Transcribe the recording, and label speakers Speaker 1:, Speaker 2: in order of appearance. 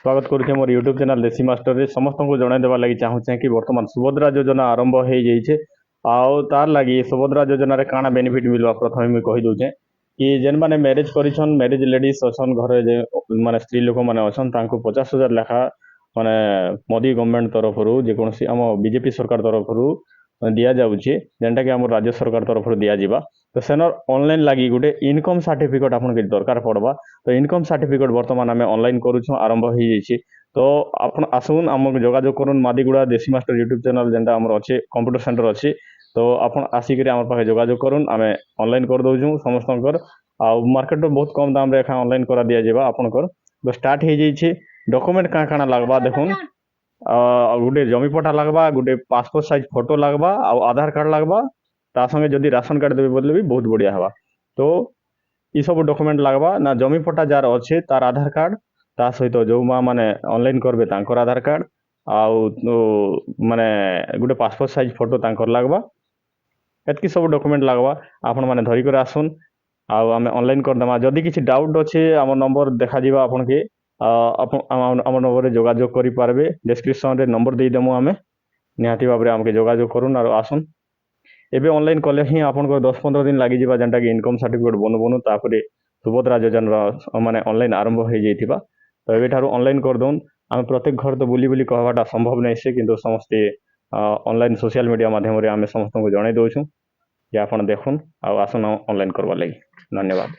Speaker 1: स्वागत करुचे मोर YouTube channel देसी मास्टर रे समस्त को जणाई देवा लगी चाहूचे कि वर्तमान सुभद्रा योजना आरंभ हो जाइए आउ तार लगी सुभद्रा योजना रे काना बेनिफिट मिलवा प्रथम मुझे कही दूचे कि जेन माने मैरिज करिछन मैरिज लेडीज अछन घरे जे माने स्त्री लोक माने अछन तांको 50,000 लेखा माने मोदी गवर्नमेंट तरफ रु जे कोनसी हम बीजेपी सरकार तरफ रु दिया जाउची जेनटा कि हम राज्य सरकार तरफ रु दिया जिबा तो सेनर ऑनलाइन लगी गोटे इनकम सर्टिफिकेट आपन के दरकार पड़बा तो इनकम सर्टिफिकेट वर्तमान आम ऑनलाइन करूँ आरंभ हो जाइए तो आपन आसुन आम जोगाजोग करुन मादीगुड़ा देसी मास्टर यूट्यूब चैनल जेनटा आमर अच्छे कंप्यूटर सेंटर अच्छी तो आपन आसिक आम पाखे जोगाजोग करुन आम ऑनलाइन कर दौचु समस्त आ मार्केट बहुत कम दाम रे ऑनलाइन करा दिया जाबा आपनकर तो स्टार्ट हो जाइए डॉक्यूमेंट काଣା काଣା लगवा देखुन गोटे जमी पट्टा लगवा गोटे पासपोर्ट साइज फोटो लगवा आधार कार्ड लगवा ता संगे जदि राशन कार्ड देवे बोले भी बहुत बढ़िया हवा तो ये सब डॉक्यूमेंट लगवा ना जमी पट्टा जार अच्छे तार आधार कार्ड ता सहित जो माँ मैंने ऑनलाइन करबे तांकर आधार कार्ड आउ माने गोटे पासपोर्ट साइज फोटो तांकर लगवा एतकी सब डॉक्यूमेंट लगवा आपण माने धरी कर आसुन आम ऑनलाइन करदेमा जदि किसी डाउट अच्छे आम नंबर देखा दिबा आपन के आम नंबर जोगाजोग करि पारबे डिस्क्रिप्शन रे नंबर दे देमु आमे निहाती भाबरे आमके जोगाजोग करुन आरो आसुन एबे ऑनलाइन कले ही आपन को 10-15 दिन लागि जिबा जेंटा कि इनकम सर्टिफिकेट बनु बनु तापरे सुभद्रा योजना माने ऑनलाइन आरंभ हो जाइथिबा तो एबे थारु ऑनलाइन कर दोन आम प्रत्येक घर तो बुली बुली कहवाटा संभव नहीं से किंतु समस्ते ऑनलाइन सोशल मीडिया माध्यम रे आमे समस्त को जणाई दोछु जे आपन देखुन आ आसन ऑनलाइन करबा लागि धन्यवाद।